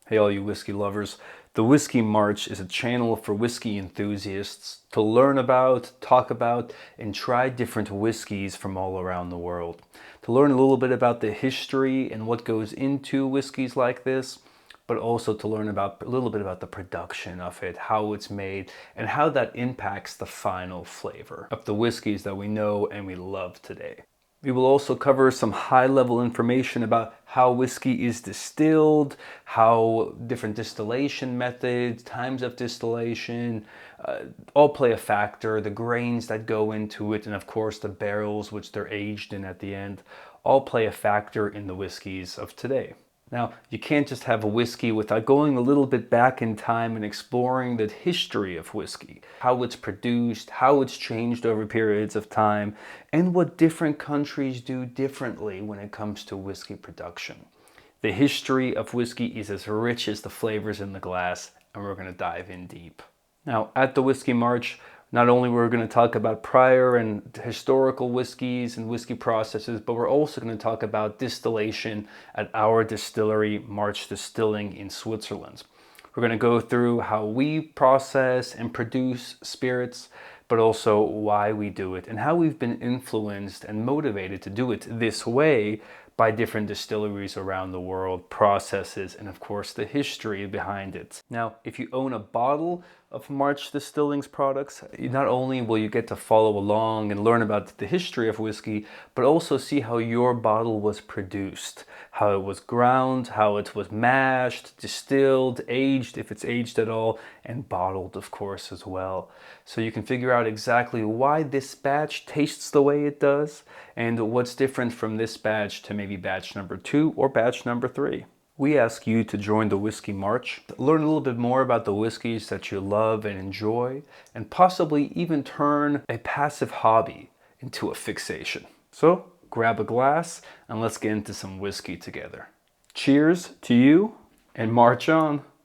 Hey all you whiskey lovers. The Whiskey March is a channel for whiskey enthusiasts to learn about, talk about, and try different whiskeys from all around the world. To learn a little bit about the history and what goes into whiskeys like this, but also to learn about a little bit about the production of it, how it's made, and how that impacts the final flavor of the whiskeys that we know and we love today. We will also cover some high-level information about how whiskey is distilled, how different distillation methods, times of distillation, all play a factor, the grains that go into it, and of course the barrels which they're aged in at the end, all play a factor in the whiskeys of today. Now, you can't just have a whiskey without going a little bit back in time and exploring the history of whiskey, how it's produced, how it's changed over periods of time, and what different countries do differently when it comes to whiskey production. The history of whiskey is as rich as the flavors in the glass, and we're going to dive in deep. Now, at the Whiskey March, not only we're going to talk about prior and historical whiskeys and whiskey processes, but we're also going to talk about distillation at our distillery, March Distilling in Switzerland. We're going to go through how we process and produce spirits, but also why we do it and how we've been influenced and motivated to do it this way by different distilleries around the world, processes, and of course the history behind it. Now, if you own a bottle of March Distilling's products, not only will you get to follow along and learn about the history of whiskey, but also see how your bottle was produced, how it was ground, how it was mashed, distilled, aged, if it's aged at all, and bottled, of course, as well. So you can figure out exactly why this batch tastes the way it does, and what's different from this batch to maybe batch number 2 or batch number 3. We ask you to join the Whiskey March, learn a little bit more about the whiskeys that you love and enjoy, and possibly even turn a passive hobby into a fixation. So grab a glass and let's get into some whiskey together. Cheers to you and march on.